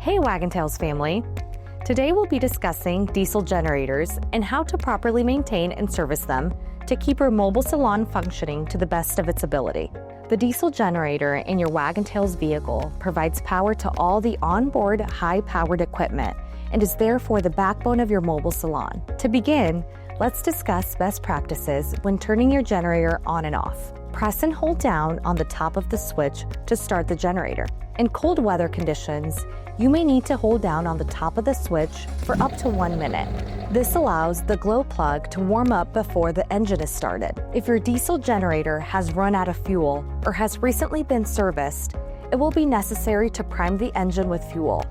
Hey Wag'n Tails family! Today we'll be discussing diesel generators and how to properly maintain and service them to keep your mobile salon functioning to the best of its ability. The diesel generator in your Wag'n Tails vehicle provides power to all the onboard high-powered equipment and is therefore the backbone of your mobile salon. To begin, let's discuss best practices when turning your generator on and off. Press and hold down on the top of the switch to start the generator. In cold weather conditions, you may need to hold down on the top of the switch for up to 1 minute. This allows the glow plug to warm up before the engine is started. If your diesel generator has run out of fuel or has recently been serviced, it will be necessary to prime the engine with fuel.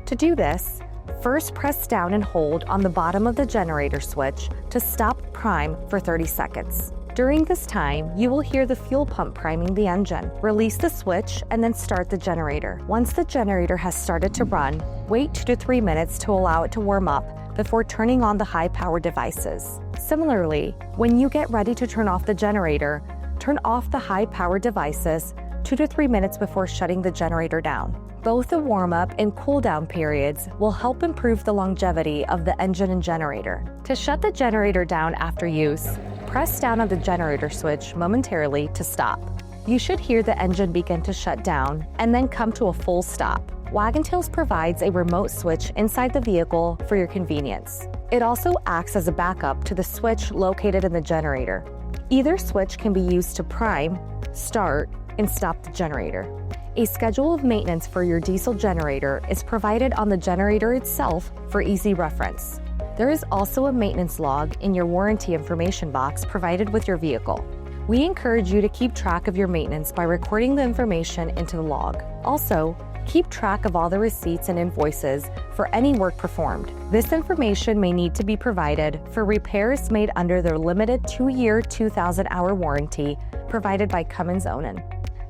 To do this, first press down and hold on the bottom of the generator switch to stop prime for 30 seconds. During this time, you will hear the fuel pump priming the engine. Release the switch and then start the generator. Once the generator has started to run, wait 2 to 3 minutes to allow it to warm up before turning on the high-power devices. Similarly, when you get ready to turn off the generator, turn off the high-power devices 2 to 3 minutes before shutting the generator down. Both the warm-up and cool-down periods will help improve the longevity of the engine and generator. To shut the generator down after use, press down on the generator switch momentarily to stop. You should hear the engine begin to shut down and then come to a full stop. Wag'n Tails provides a remote switch inside the vehicle for your convenience. It also acts as a backup to the switch located in the generator. Either switch can be used to prime, start, and stop the generator. A schedule of maintenance for your diesel generator is provided on the generator itself for easy reference. There is also a maintenance log in your warranty information box provided with your vehicle. We encourage you to keep track of your maintenance by recording the information into the log. Also, keep track of all the receipts and invoices for any work performed. This information may need to be provided for repairs made under their limited 2-year, 2,000-hour warranty provided by Cummins Onan.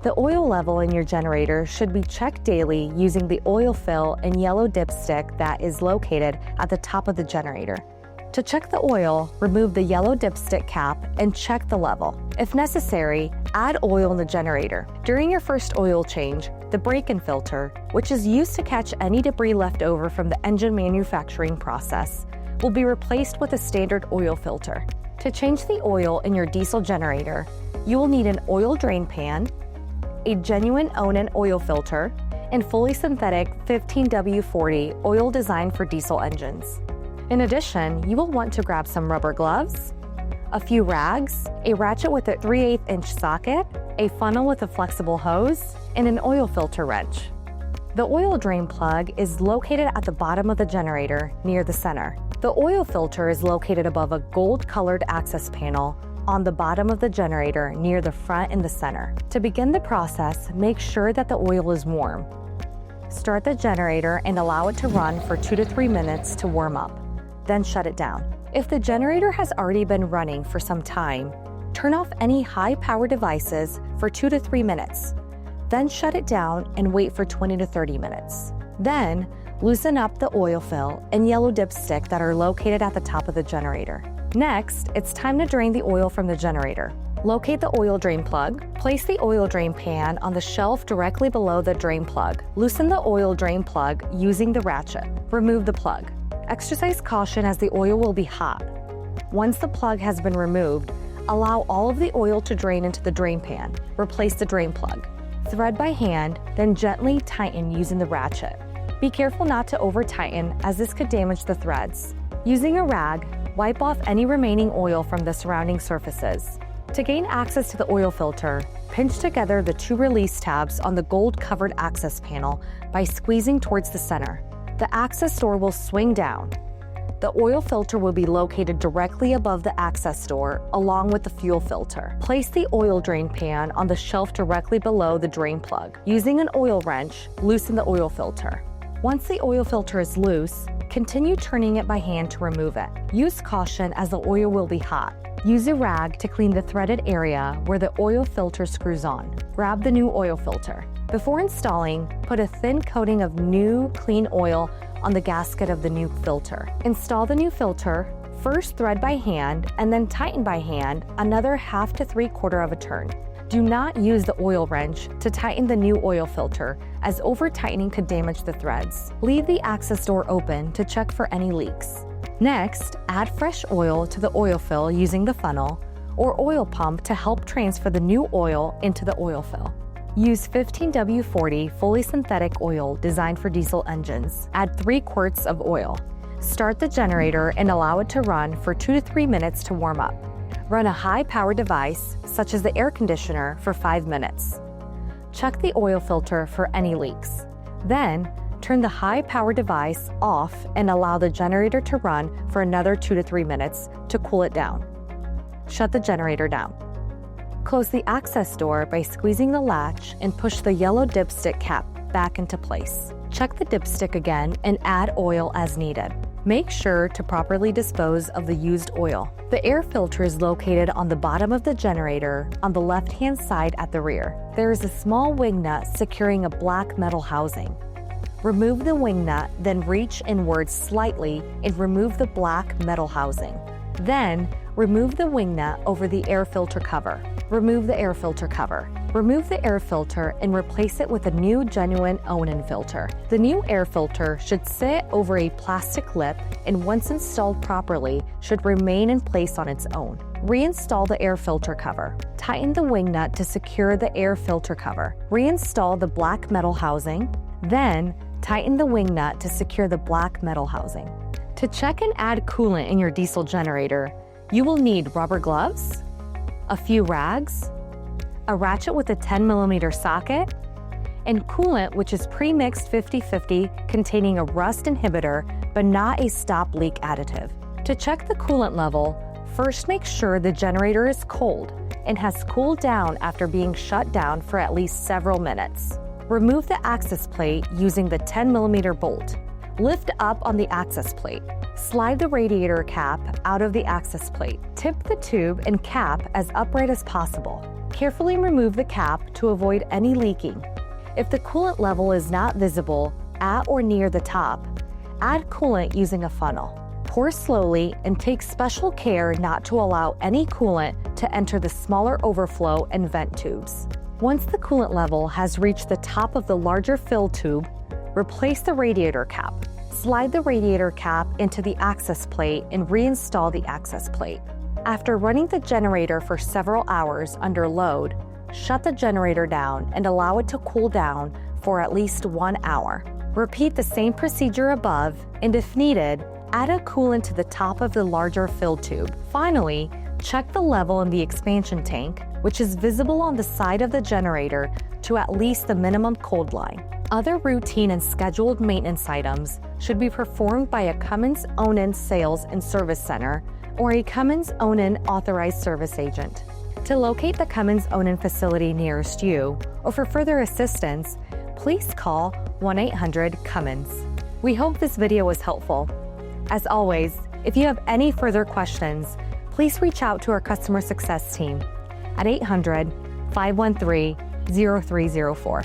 The oil level in your generator should be checked daily using the oil fill and yellow dipstick that is located at the top of the generator. To check the oil, remove the yellow dipstick cap and check the level. If necessary, add oil in the generator. During your first oil change, the break-in filter, which is used to catch any debris left over from the engine manufacturing process, will be replaced with a standard oil filter. To change the oil in your diesel generator, you will need an oil drain pan, a genuine Onan oil filter, and fully synthetic 15W40 oil designed for diesel engines. In addition, you will want to grab some rubber gloves, a few rags, a ratchet with a 3/8 inch socket, a funnel with a flexible hose, and an oil filter wrench. The oil drain plug is located at the bottom of the generator near the center. The oil filter is located above a gold-colored access panel on the bottom of the generator near the front and the center. To begin the process, make sure that the oil is warm. Start the generator and allow it to run for 2 to 3 minutes to warm up, then shut it down. If the generator has already been running for some time, turn off any high-power devices for 2 to 3 minutes, then shut it down and wait for 20 to 30 minutes. Then, loosen up the oil fill and yellow dipstick that are located at the top of the generator. Next, it's time to drain the oil from the generator. Locate the oil drain plug. Place the oil drain pan on the shelf directly below the drain plug. Loosen the oil drain plug using the ratchet. Remove the plug. Exercise caution as the oil will be hot. Once the plug has been removed, allow all of the oil to drain into the drain pan. Replace the drain plug. Thread by hand, then gently tighten using the ratchet. Be careful not to over-tighten as this could damage the threads. Using a rag, wipe off any remaining oil from the surrounding surfaces. To gain access to the oil filter, pinch together the 2 release tabs on the gold-covered access panel by squeezing towards the center. The access door will swing down. The oil filter will be located directly above the access door, along with the fuel filter. Place the oil drain pan on the shelf directly below the drain plug. Using an oil wrench, loosen the oil filter. Once the oil filter is loose, continue turning it by hand to remove it. Use caution as the oil will be hot. Use a rag to clean the threaded area where the oil filter screws on. Grab the new oil filter. Before installing, put a thin coating of new, clean oil on the gasket of the new filter. Install the new filter, first thread by hand and then tighten by hand another 1/2 to 3/4 of a turn. Do not use the oil wrench to tighten the new oil filter, as over-tightening could damage the threads. Leave the access door open to check for any leaks. Next, add fresh oil to the oil fill using the funnel or oil pump to help transfer the new oil into the oil fill. Use 15W40 fully synthetic oil designed for diesel engines. Add 3 quarts of oil. Start the generator and allow it to run for 2 to 3 minutes to warm up. Run a high-power device, such as the air conditioner, for 5 minutes. Check the oil filter for any leaks. Then, turn the high-power device off and allow the generator to run for another 2 to 3 minutes to cool it down. Shut the generator down. Close the access door by squeezing the latch and push the yellow dipstick cap back into place. Check the dipstick again and add oil as needed. Make sure to properly dispose of the used oil. The air filter is located on the bottom of the generator on the left-hand side at the rear. There is a small wing nut securing a black metal housing. Remove the wing nut, then reach inward slightly and remove the black metal housing. Then, remove the wing nut over the air filter cover. Remove the air filter cover. Remove the air filter and replace it with a new genuine Onan filter. The new air filter should sit over a plastic lip and once installed properly should remain in place on its own. Reinstall the air filter cover. Tighten the wing nut to secure the air filter cover. Reinstall the black metal housing. Then, tighten the wing nut to secure the black metal housing. To check and add coolant in your diesel generator, you will need rubber gloves, a few rags, a ratchet with a 10mm socket, and coolant which is pre-mixed 50-50 containing a rust inhibitor but not a stop leak additive. To check the coolant level, first make sure the generator is cold and has cooled down after being shut down for at least several minutes. Remove the access plate using the 10mm bolt. Lift up on the access plate. Slide the radiator cap out of the access plate. Tip the tube and cap as upright as possible. Carefully remove the cap to avoid any leaking. If the coolant level is not visible at or near the top, add coolant using a funnel. Pour slowly and take special care not to allow any coolant to enter the smaller overflow and vent tubes. Once the coolant level has reached the top of the larger fill tube, replace the radiator cap. Slide the radiator cap into the access plate and reinstall the access plate. After running the generator for several hours under load, shut the generator down and allow it to cool down for at least 1 hour. Repeat the same procedure above, and if needed, add a coolant to the top of the larger fill tube. Finally, check the level in the expansion tank, which is visible on the side of the generator, to at least the minimum cold line. Other routine and scheduled maintenance items should be performed by a Cummins Onan sales and service center or a Cummins Onan authorized service agent. To locate the Cummins Onan facility nearest you, or for further assistance, please call 1-800-CUMMINS. We hope this video was helpful. As always, if you have any further questions, please reach out to our customer success team at 800-513-0304.